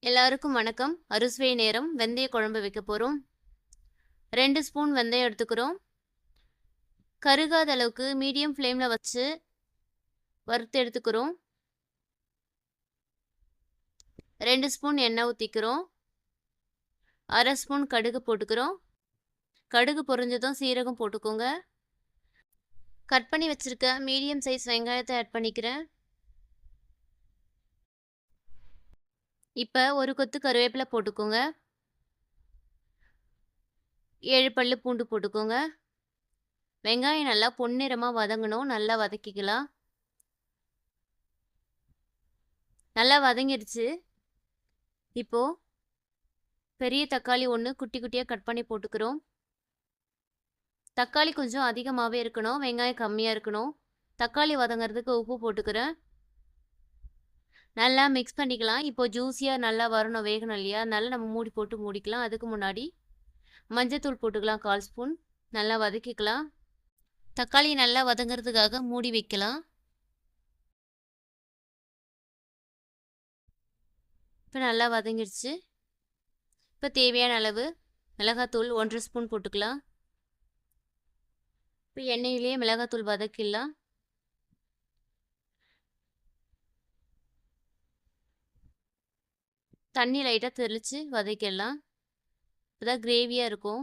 எல்லாருக்கும் வணக்கம். அறுசுவை நேரம். வெந்தய குழம்பு வைக்க போகிறோம். 2 ஸ்பூன் வெந்தயம் எடுத்துக்கிறோம். கருகாத அளவுக்கு மீடியம் ஃப்ளேமில் வச்சு வறுத்து எடுத்துக்கிறோம். 2 ஸ்பூன் எண்ணெய் ஊற்றிக்கிறோம். 1/2 ஸ்பூன் கடுகு போட்டுக்கிறோம். கடுகு பொரிஞ்சதும் சீரகம் போட்டுக்கோங்க. கட் பண்ணி வச்சுருக்க மீடியம் சைஸ் வெங்காயத்தை ஆட் பண்ணிக்கிறேன். இப்போ ஒரு கொத்து கருவேப்பிலை போட்டுக்கோங்க. 7 பல்லு பூண்டு போட்டுக்கோங்க. வெங்காயம் நல்லா பொன்னிறமாக வதங்கணும். நல்லா வதக்கிக்கலாம். நல்லா வதங்கிடுச்சு. இப்போது பெரிய தக்காளி 1 குட்டி குட்டியாக கட் பண்ணி போட்டுக்கிறோம். தக்காளி கொஞ்சம் அதிகமாகவே இருக்கணும். வெங்காயம் கம்மியாக இருக்கணும். தக்காளி வதங்கிறதுக்கு உப்பு போட்டுக்கிறேன். நல்லா மிக்ஸ் பண்ணிக்கலாம். இப்போது ஜூஸியாக நல்லா வரணும், வேகணும் இல்லையா? அதனால நம்ம மூடி போட்டு மூடிக்கலாம். அதுக்கு முன்னாடி மஞ்சத்தூள் போட்டுக்கலாம் 1/4 ஸ்பூன். நல்லா வதக்கிக்கலாம். தக்காளி நல்லா வதங்கிறதுக்காக மூடி வைக்கலாம். இப்போ நல்லா வதங்கிடுச்சு. இப்போ தேவையான அளவு மிளகாத்தூள் 1 ஸ்பூன் போட்டுக்கலாம். இப்போ எண்ணெயிலேயே மிளகாத்தூள் வதக்கிடலாம். தண்ணி லைட்டாக தெளித்து வதக்கிடலாம். இப்போதான் கிரேவியாக இருக்கும்.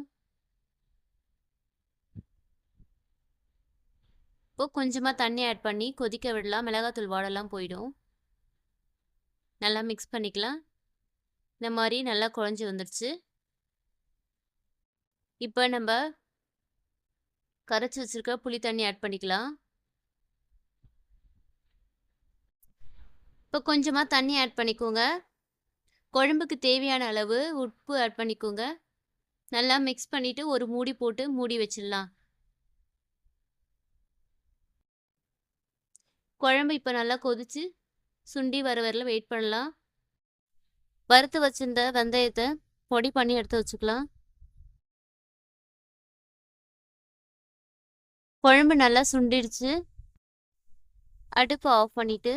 இப்போ கொஞ்சமாக தண்ணி ஆட் பண்ணி கொதிக்க விடலாம். மிளகாத்தூள் வாடெல்லாம் போயிடும். நல்லா மிக்ஸ் பண்ணிக்கலாம். இந்த மாதிரி நல்லா குழஞ்சி வந்துடுச்சு. இப்போ நம்ம கரைச்சி வச்சுருக்க புளி தண்ணி ஆட் பண்ணிக்கலாம். இப்போ கொஞ்சமாக தண்ணி ஆட் பண்ணிக்கோங்க. குழம்புக்கு தேவையான அளவு உப்பு ஆட் பண்ணிக்கோங்க. நல்லா மிக்ஸ் பண்ணிவிட்டு ஒரு மூடி போட்டு மூடி வச்சிடலாம். குழம்பு இப்போ நல்லா கொதிச்சு சுண்டி வர வரல வெயிட் பண்ணலாம். வறுத்து வச்சிருந்த வெந்தயத்தை பொடி பண்ணி எடுத்து வச்சுக்கலாம். குழம்பு நல்லா சுண்டிடுச்சு. அடுப்பு ஆஃப் பண்ணிவிட்டு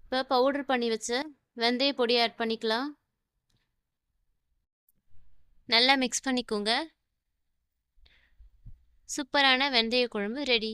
இப்போ பவுடர் பண்ணி வச்ச வெந்தய பொடி ஆட் பண்ணிக்கலாம். நல்லா மிக்ஸ் பண்ணிக்கோங்க. சூப்பரான வெந்தய குழம்பு ரெடி.